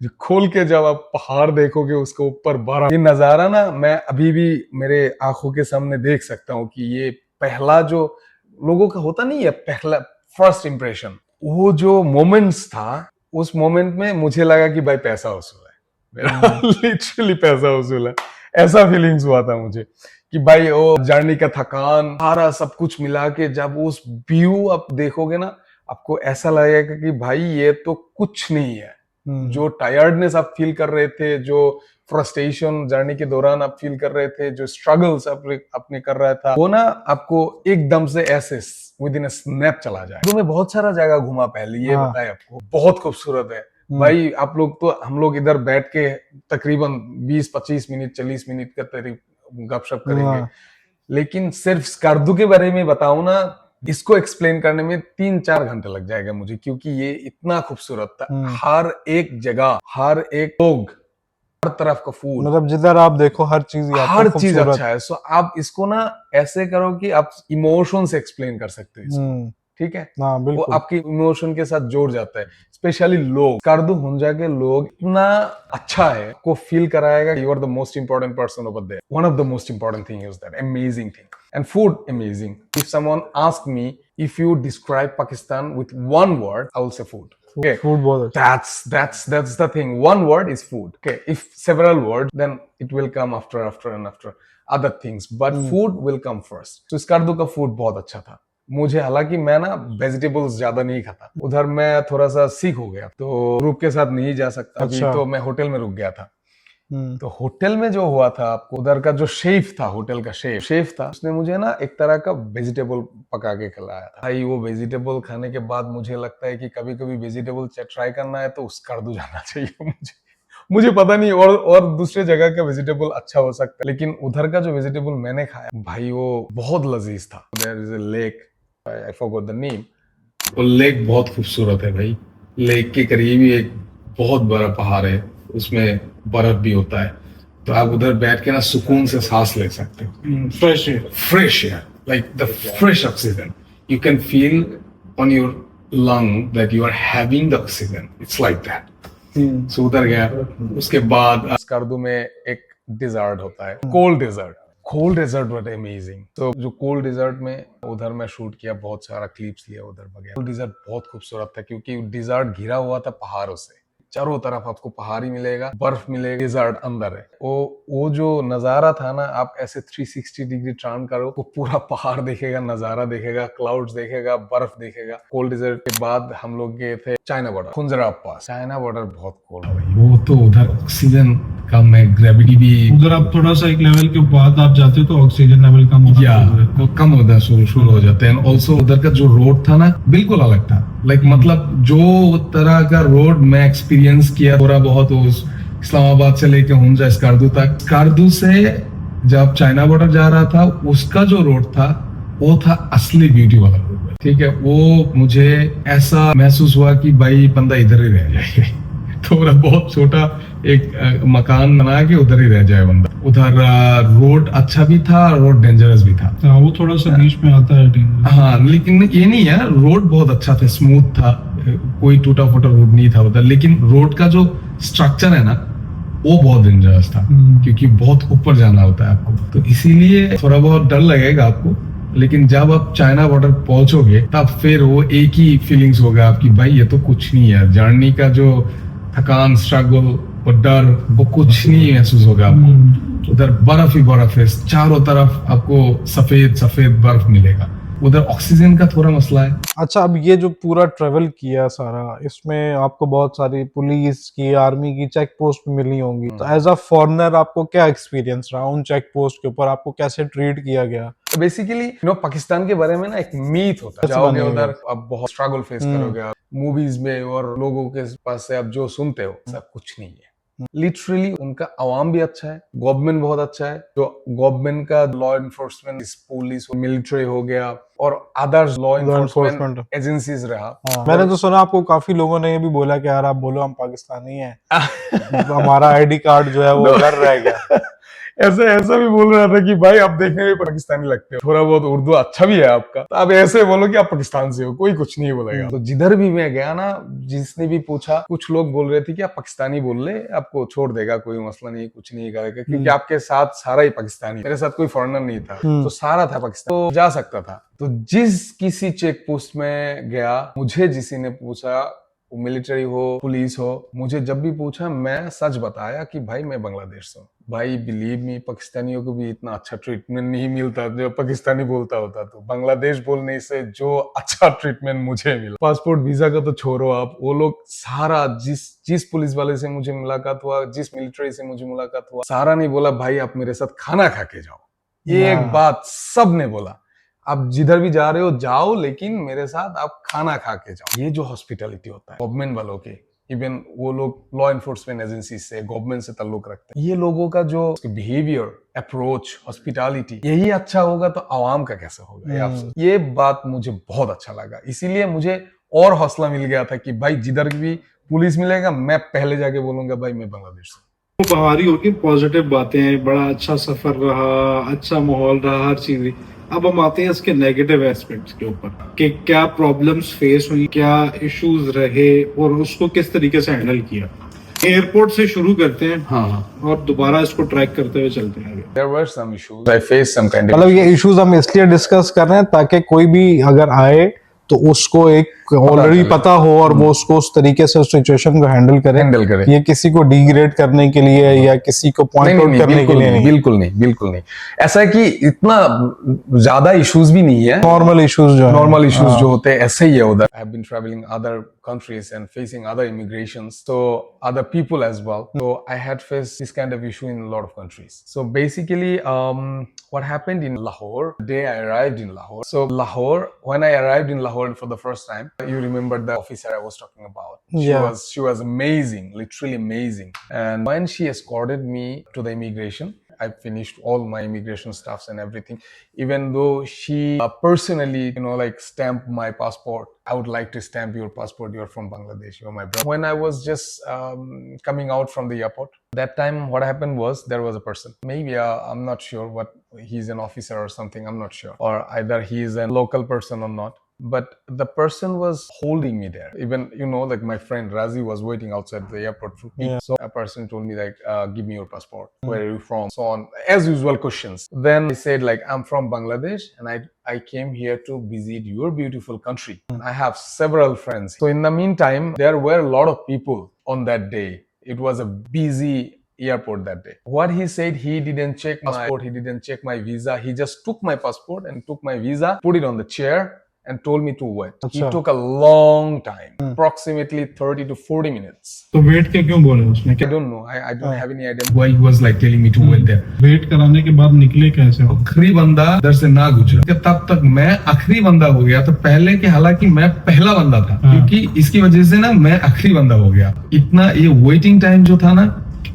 जो खोल के जब आप पहाड़ देखोगे उसके ऊपर बर्फ, ये नजारा ना मैं अभी भी मेरे आंखों के सामने देख सकता हूँ कि ये पहला जो लोगों का होता नहीं है, पहला फर्स्ट इंप्रेशन, वो जो मोमेंट्स था, उस मोमेंट में मुझे लगा कि भाई पैसा वसूल है मेरा। लिटरली पैसा वसूल है, ऐसा फीलिंग्स हुआ था मुझे कि भाई वो जर्नी का थकान सारा सब कुछ मिला के जब उस व्यू आप देखोगे ना, आपको ऐसा लगेगा कि भाई ये तो कुछ नहीं है। जो टायर्डनेस आप फील कर रहे थे, जो फ्रस्ट्रेशन जर्नी के दौरान आप फील कर रहे थे, जो स्ट्रगल्स अपने कर रहा था, वो ना आपको एकदम से ऐसे विद इन स्नैप चला जाए। तो मैं बहुत सारा जगह घूमा पहले, ये हाँ। बताए आपको, बहुत खूबसूरत है भाई। आप लोग तो, हम लोग इधर बैठ के तकरीबन 20-25 मिनट 40 मिनट का गपशप करेंगे, हाँ। लेकिन सिर्फ स्कार्दू के बारे में बताऊं ना, इसको एक्सप्लेन करने में 3-4 घंटे लग जाएगा मुझे, क्योंकि ये इतना खूबसूरत था। हर एक जगह, हर एक लोग, हर तरफ का फूड, मतलब जिधर आप देखो हर चीज ही आपको हर चीज खूबसूरत। अच्छा है। सो आप इसको ना ऐसे करो कि आप इमोशन से एक्सप्लेन कर सकते हो इसको, ठीक है। हाँ वो बिल्कुल। आपके इमोशन के साथ जोड़ जाता है। स्पेशली लोग, स्कार्दू हुंजा के लोग इतना अच्छा है, को फील कराएगा you are the most important person over there. One of the most important thing is that amazing thing, and food amazing. If someone ask me if you describe Pakistan with one word, I will say food. Okay, food बहुत अच्छा। that's the thing. One word is food. Okay, if several words, then it will come after and after other things. But food will come first. तो स्कार्दू का फूड बहुत अच्छा था मुझे। हालांकि मैं ना वेजिटेबल्स ज्यादा नहीं खाता, उधर मैं थोड़ा सा सीख हो गया, तो ग्रुप के साथ नहीं जा सकता। अभी अच्छा। तो मैं होटल में रुक गया था। तो होटल में जो हुआ था, आपको उधर का जो शेफ था, होटल का शेफ था, उसने मुझे ना एक तरह का वेजिटेबल पका के खिलाया था भाई। वो वेजिटेबल खाने के बाद मुझे लगता है कि कभी कभी वेजिटेबल ट्राई करना है तो स्कार्दू जाना चाहिए मुझे पता नहीं और दूसरे जगह का वेजिटेबल अच्छा हो सकता है, लेकिन उधर का जो वेजिटेबल मैंने खाया भाई वो बहुत लजीज था। There is a lake, I forgot the name. वो लेक बहुत खूबसूरत है भाई। लेक के करीब ही एक बहुत बड़ा पहाड़ है, उसमें बर्फ भी होता है। तो आप उधर बैठ के ना सुकून से सांस ले सकते हो। Fresh air, like the fresh oxygen you can feel on your lung that you are having the oxygen, it's like that. So उधर गया। उसके बाद स्कार्दू में एक डिजर्ट होता है, cold dessert. Cold dessert was amazing. तो जो कोल्ड डेजर्ट में उधर मैं शूट किया, बहुत सारा क्लिप्स लिया उधर वगैरह। कोल्ड डेजर्ट बहुत खूबसूरत था क्योंकि डेजर्ट घिरा हुआ था पहाड़ों से। चारों तरफ आपको पहाड़ ही मिलेगा, बर्फ मिलेगा, डेजर्ट अंदर है। वो जो नजारा था ना, आप ऐसे 360 डिग्री टर्न करो तो पूरा पहाड़ देखेगा, नजारा देखेगा, क्लाउड्स देखेगा, बर्फ देखेगा। कोल्ड डेजर्ट के बाद हम लोग गए थे चाइना बॉर्डर, खुंजराब पास। चाइना बॉर्डर बहुत कोल्ड है भाई, वो तो उधर ऑक्सीजन कम है, ग्रेविटी भी उधर आप थोड़ा सा एक लेवल के बाद आप जाते हो तो ऑक्सीजन लेवल कम होता या है। वो कम होता है, शुरू हो जाते हैं। ऑल्सो उधर का जो रोड था ना बिल्कुल अलग था। लाइक मतलब जो तरह का रोड मैं एक्सपीरियंस किया थोड़ा बहुत उस इस्लामाबाद से लेके हुंजा स्कार्दू तक, स्कार्दू से जब चाइना बॉर्डर जा रहा था उसका जो रोड था वो था असली ब्यूटी वाला रोड। ठीक है, वो मुझे ऐसा महसूस हुआ कि भाई बंदा इधर ही रह जाए थोड़ा बहुत छोटा एक मकान बना के उधर ही रह जाए बंदा। उधर रोड अच्छा भी था, रोड डेंजरस भी था। हाँ, वो थोड़ा सा बीच में आता है हाँ, लेकिन ये नहीं है, रोड बहुत अच्छा था, स्मूथ था, कोई टूटा फूटा रोड नहीं था उधर। लेकिन रोड का जो स्ट्रक्चर है ना वो बहुत डेंजरस था, क्योंकि बहुत ऊपर जाना होता है आपको, तो इसीलिए थोड़ा बहुत डर लगेगा आपको। लेकिन जब आप चाइना बॉर्डर पहुंचोगे तब फिर वो एक ही फीलिंग्स होगा आपकी, भाई ये तो कुछ नहीं है। जर्नी का जो थकान, स्ट्रगल और डर वो कुछ नहीं महसूस होगा आपको। उधर बर्फ ही बर्फ है, चारों तरफ आपको सफेद सफेद बर्फ मिलेगा। उधर ऑक्सीजन का थोड़ा मसला है। अच्छा, अब ये जो पूरा ट्रेवल किया सारा, इसमें आपको बहुत सारी पुलिस की, आर्मी की चेक पोस्ट भी मिली होंगी, तो एज अ फॉरेनर आपको क्या एक्सपीरियंस रहा उन चेक पोस्ट के ऊपर? आपको कैसे ट्रीट किया गया? बेसिकली पाकिस्तान के बारे में ना एक मीथ होता है, जाओगे उधर आप बहुत स्ट्रगल फेस करोगे। मूवीज में और लोगों के पास से आप जो सुनते हो सब कुछ नहीं है। लिटरली उनका अवाम भी अच्छा है, गवर्नमेंट बहुत अच्छा है। जो गवर्नमेंट का लॉ एनफोर्समेंट, पुलिस, मिलिट्री हो गया और अदर्स लॉ एनफोर्समेंट एजेंसीज रहा। मैंने तो सुना आपको काफी लोगों ने ये भी बोला कि यार आप बोलो हम पाकिस्तानी हैं, हमारा आईडी कार्ड जो है वो घर रह गया। ऐसा भी बोल रहा था कि भाई आप देखने में पाकिस्तानी लगते हो, थोड़ा बहुत उर्दू अच्छा भी है आपका, तो आप ऐसे बोलो कि आप पाकिस्तान से हो, कोई कुछ नहीं बोलेगा। तो जिधर भी मैं गया ना, जिसने भी पूछा, कुछ लोग बोल रहे थे कि आप पाकिस्तानी बोल ले, आपको छोड़ देगा, कोई मसला नहीं, कुछ नहीं करेगा, क्योंकि आपके साथ सारा ही पाकिस्तानी। मेरे साथ कोई फॉरेनर नहीं था, तो सारा था पाकिस्तान, तो जा सकता था। तो जिस किसी चेक पोस्ट में गया, मुझे किसी ने पूछा, मिलिट्री हो, पुलिस हो, मुझे जब भी पूछा मैं सच बताया कि भाई मैं बांग्लादेश से हूँ। भाई बिलीव मी, पाकिस्तानियों को भी इतना अच्छा ट्रीटमेंट नहीं मिलता जो पाकिस्तानी बोलता होता। तो बांग्लादेश बोलने से जो अच्छा ट्रीटमेंट मुझे मिला, पासपोर्ट वीजा का तो छोड़ो आप, वो लोग सारा जिस पुलिस वाले से मुझे मुलाकात हुआ, जिस मिलिट्री से मुझे मुलाकात हुआ, सारा नहीं बोला भाई आप मेरे साथ खाना खा के जाओ। ये एक बात सब ने बोला, आप जिधर भी जा रहे हो जाओ, लेकिन मेरे साथ आप खाना खा के जाओ। ये जो हॉस्पिटैलिटी होता है गवर्नमेंट वालों के, इवन वो लोग लॉ एनफोर्समेंट एजेंसी से, गवर्नमेंट से ताल्लुक रखते हैं, ये लोगों का जो बिहेवियर, अप्रोच, हॉस्पिटैलिटी, यही अच्छा होगा तो आवाम का कैसे होगा। ये बात मुझे बहुत अच्छा लगा, इसीलिए मुझे और हौसला मिल गया था कि भाई जिधर भी पुलिस मिलेगा मैं पहले जाके बोलूंगा भाई मैं बांग्लादेश से। बाहरी होगी पॉजिटिव बातें हैं, बड़ा अच्छा सफर रहा, अच्छा माहौल रहा, हर चीज रही। अब हम आते हैं इसके नेगेटिव एस्पेक्ट्स के ऊपर कि क्या प्रॉब्लम्स फेस हुई, क्या इश्यूज रहे और उसको किस तरीके से हैंडल किया। एयरपोर्ट से शुरू करते हैं, हाँ, और दोबारा इसको ट्रैक करते हुए चलते हैं आगे। There were some issues. I faced some kind of मतलब ये इश्यूज हम इसलिए डिस्कस कर रहे हैं ताकि कोई भी अगर आए तो उसको एक ऑलरेडी पता हो और वो उसको उस तरीके से उस सिचुएशन को हैंडल करे। ये किसी को डिग्रेड करने के लिए या किसी को पॉइंट आउट करने के लिए नहीं। बिल्कुल नहीं। ऐसा है कि इतना ज्यादा इश्यूज भी नहीं है, नॉर्मल इश्यूज जो होते हैं ऐसे ही है उधर। I have been travelling other countries and facing other immigrations, so other people as well, so I had faced this kind of issue in a lot of countries. So basically what happened in Lahore, the day I arrived in Lahore, so Lahore, when I arrived in Lahore for the first time, you remember the officer I was talking about. She was amazing, literally amazing. And when she escorted me to the immigration, I finished all my immigration stuffs and everything. Even though she personally, like stamped my passport, I would like to stamp your passport. You're from Bangladesh. You're my brother. When I was just coming out from the airport, that time what happened was there was a person. Maybe I'm not sure what he's an officer or something. I'm not sure, or either he is a local person or not. But the person was holding me there. Even, like my friend Razi was waiting outside the airport for me. So a person told me like, give me your passport. Where are you from? So on, as usual questions. Then I said like, I'm from Bangladesh and I came here to visit your beautiful country. I have several friends. So in the meantime, there were a lot of people on that day. It was a busy airport that day. What he said, he didn't check my passport, he didn't check my visa. He just took my passport and took my visa, put it on the chair and told me to wait. He Achha. took a long time, approximately 30 to 40 minutes. तो वेट के क्यों बोले उसने? I don't know. I don't have any idea why he was like telling me to wait there. Wait कराने के बाद निकले कैसे हो? आखिरी बंदा इधर से ना गुजरा कि तब तक मैं आखिरी बंदा हो गया। तो पहले के हालांकि मैं पहला बंदा था, क्योंकि इसकी वजह से ना मैं आखिरी बंदा हो गया। इतना ये वेटिंग टाइम जो था ना,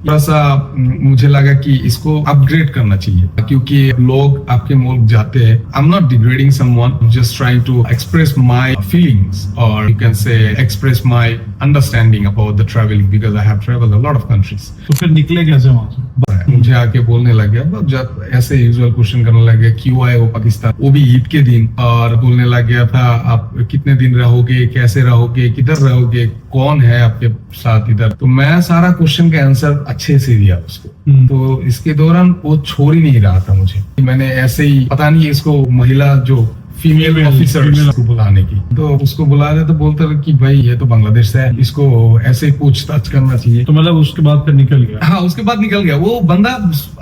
थोड़ा सा मुझे लगा कि इसको अपग्रेड करना चाहिए, क्योंकि लोग आपके मुल्क जाते हैं। I am not degrading someone, just trying to express my feelings और you can say express my understanding about the travelling, because I have travelled a lot of countries. तो फिर निकले कैसे वहां से? मुझे आके बोलने लग गया, जब ऐसे यूजुअल क्वेश्चन करने लग गया, क्यों आए हो पाकिस्तान, वो भी ईद के दिन, और बोलने लग गया था आप कितने दिन रहोगे, कैसे रहोगे, किधर रहोगे, कौन है आपके साथ इधर। तो मैं सारा क्वेश्चन का आंसर अच्छे से दिया उसको। तो इसके दौरान वो छोड़ ही नहीं रहा था मुझे। मैंने ऐसे ही पता नहीं इसको महिला जो फीमेल ऑफिसर को बुलाने की, तो उसको बुला रहे तो बोलते रहे कि भाई ये तो बांग्लादेश से है, इसको ऐसे ही पूछताछ करना चाहिए। तो मतलब उसके बाद फिर निकल गया? हाँ, उसके बाद निकल गया। वो बंदा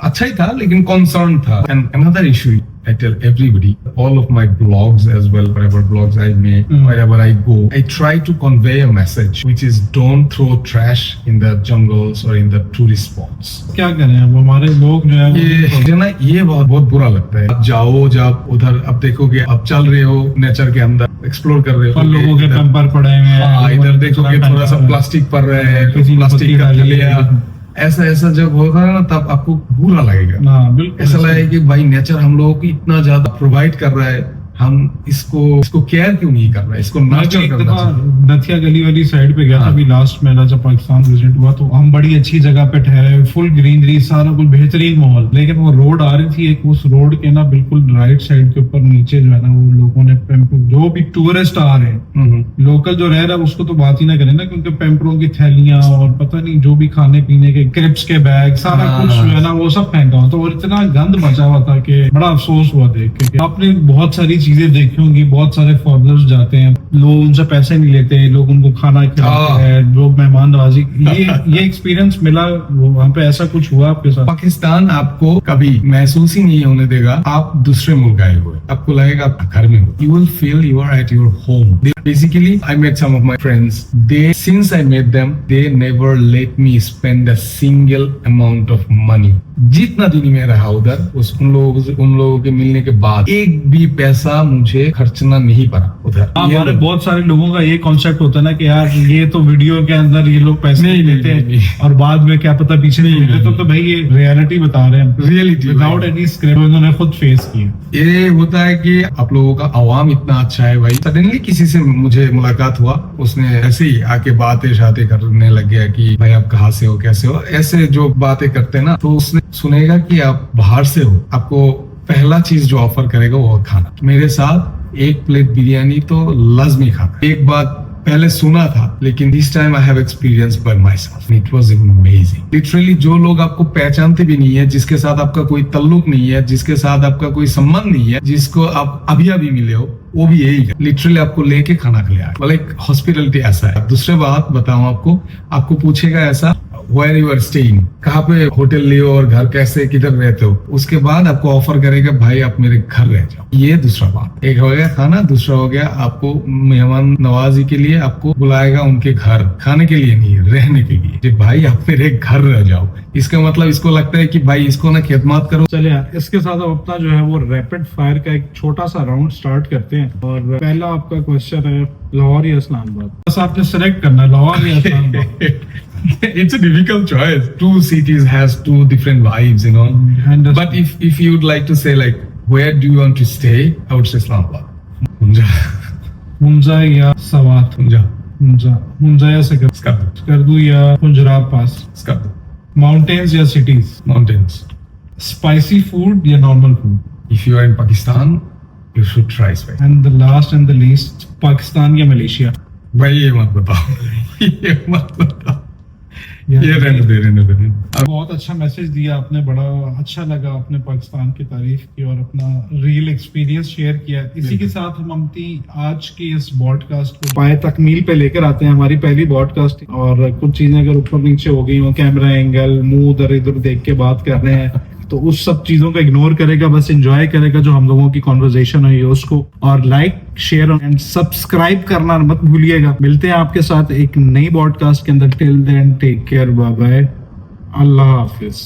अच्छा ही था लेकिन कंसर्न था। And another issue, I tell everybody, all of my blogs as well, whatever blogs I make, wherever I go, I try to convey a message, which is don't throw trash in the jungles or in the tourist spots. क्या करें अब हमारे लोग जो है ये मुझे ना ये बहुत बुरा लगता है। आप जाओ, जब उधर अब देखोगे, अब चल रहे हो नेचर के अंदर, एक्सप्लोर कर रहे हो, और लोगों के टेम्पर पड़े हुए हैं। हाँ, इधर देखोगे थोड़ा सा प्लास्टिक पड़ रहे हैं, प्लास्टिक का थैलियाँ, ऐसा जब होगा ना तब आपको बुरा लगेगा। हाँ, बिल्कुल ऐसा लगेगा कि भाई नेचर हम लोगों को इतना ज्यादा प्रोवाइड कर रहा है, हम इसको केयर क्यों नहीं कर रहे, इसको नर्चर करना चाहिए। नथिया गली वाली साइड पे गया था अभी लास्ट मेरा जब पाकिस्तान विजिट हुआ, तो हम बड़ी अच्छी जगह पे ठहरे, फुल ग्रीनरी, सारा कुछ बेहतरीन माहौल। लेकिन वो रोड आ रही थी एक, उस रोड के ना बिल्कुल राइट साइड के ऊपर नीचे जो है ना, वो लोगों ने जो भी टूरिस्ट आ रहे हैं, लोकल जो रह रहा है उसको तो बात ही ना करें ना, क्योंकि पेम्परों की थैलियां और पता नहीं जो भी खाने पीने के क्रिप्स के बैग, सारा कुछ जो है ना वो सब फेंका हुआ था। और इतना गंद मचा हुआ था कि बड़ा अफसोस हुआ देख के। आपने बहुत सारी चीजें देखी होंगी, बहुत सारे फॉरनर्स जाते हैं, लोग उनसे पैसे नहीं लेते, लोग उनको खाना खिलाते हैं, लोग मेहमान नवाजी, ये एक्सपीरियंस मिला वहाँ पे? ऐसा कुछ हुआ आपके साथ? पाकिस्तान आपको कभी महसूस ही नहीं होने देगा आप दूसरे मुल्क आए हुए, आपको लगेगा आप घर में हो। You will feel you are at your home. Basically, I met some of my friends. Since I met them, they never let me spend a single amount of money. जितना दिन में रहा उधर, उन लोगों के मिलने के बाद एक भी पैसा मुझे खर्चना नहीं पड़ा उधर। हमारे बहुत सारे लोगों का ये कॉन्सेप्ट होता है ना कि यार ये तो वीडियो के अंदर ये लोग पैसे नहीं लेते हैं और बाद में क्या पता पीछे नहीं लेते। तो भाई ये रियलिटी बता रहे हैं, रियलिटी विदाउट एनी स्क्रिप्ट उन्होंने खुद फेस किया। ये होता है कि आप लोगों का आवाम इतना अच्छा है भाई। सडनली किसी से मुझे मुलाकात हुआ, उसने ऐसे ही आके बातें शाते करने लग गया कि भाई आप कहाँ से हो, कैसे हो, ऐसे जो बातें करते हैं ना, तो उसने सुनेगा कि आप बाहर से हो, आपको पहला चीज जो ऑफर करेगा वो खाना। मेरे साथ एक प्लेट बिरयानी तो लाजमी खाता। एक बात पहले सुना था, लेकिन this time I have experience by my self, it was amazing. Literally जो लोग आपको पहचानते भी नहीं है, जिसके साथ आपका कोई ताल्लुक नहीं है, जिसके साथ आपका कोई संबंध नहीं है, जिसको आप अभी मिले हो, वो भी यही है, लिटरली आपको लेके खाना खिलाया। लाइक हॉस्पिटलिटी ऐसा है। दूसरी बात बताऊं आपको पूछेगा ऐसा, वेयर यू आर स्टेइंग, कहाँ पे होटल लियो और घर कैसे किधर रहते हो, उसके बाद आपको ऑफर करेगा भाई आप मेरे घर रह जाओ। ये दूसरा बात। एक हो गया खाना, दूसरा हो गया आपको मेहमान नवाजी के लिए आपको बुलाएगा उनके घर, खाने के लिए नहीं, रहने के लिए। कि भाई आप मेरे घर रह जाओ, इसका मतलब इसको लगता है कि भाई इसको ना खिदमत करो। चलिए यार, इसके साथ अब अपना जो है वो रैपिड फायर का एक छोटा सा राउंड स्टार्ट करते हैं। और पहला आपका क्वेश्चन है, लाहौर या इस्लामाबाद? बस आपने सेलेक्ट करना है, लाहौर या Islamabad. It's a difficult choice. Two cities has two different vibes, you know. But if you would like to say like where do you want to stay, I would say Islamabad. Hunza या सवात? हुंजा या स्कर्दू या पुंजराब पास? माउंटेन्स या सिटीज? Mountains. स्पाइसी फूड या normal food? If you are in Pakistan, you should try spice. And the last and the least, Pakistan या मलेशिया? भाई ये मत बताओ, ये मत बताओ। ये रहने दे। बहुत अच्छा मैसेज दिया आपने, बड़ा अच्छा लगा, आपने पाकिस्तान की तारीफ की और अपना रियल एक्सपीरियंस शेयर किया। इसी के साथ हम अमती आज के इस पॉडकास्ट को पाए तकमील पे लेकर आते हैं। हमारी पहली पॉडकास्ट और कुछ चीजें अगर ऊपर नीचे हो गई हो, कैमरा एंगल, मुंह उधर इधर देख के बात कर रहे हैं, तो उस सब चीजों को इग्नोर करेगा, बस एंजॉय करेगा जो हम लोगों की कॉन्वर्सेशन हुई है उसको। और लाइक, शेयर एंड सब्सक्राइब करना मत भूलिएगा। मिलते हैं आपके साथ एक नई पॉडकास्ट के अंदर। Till then take care, bye bye, अल्लाह हाफिज।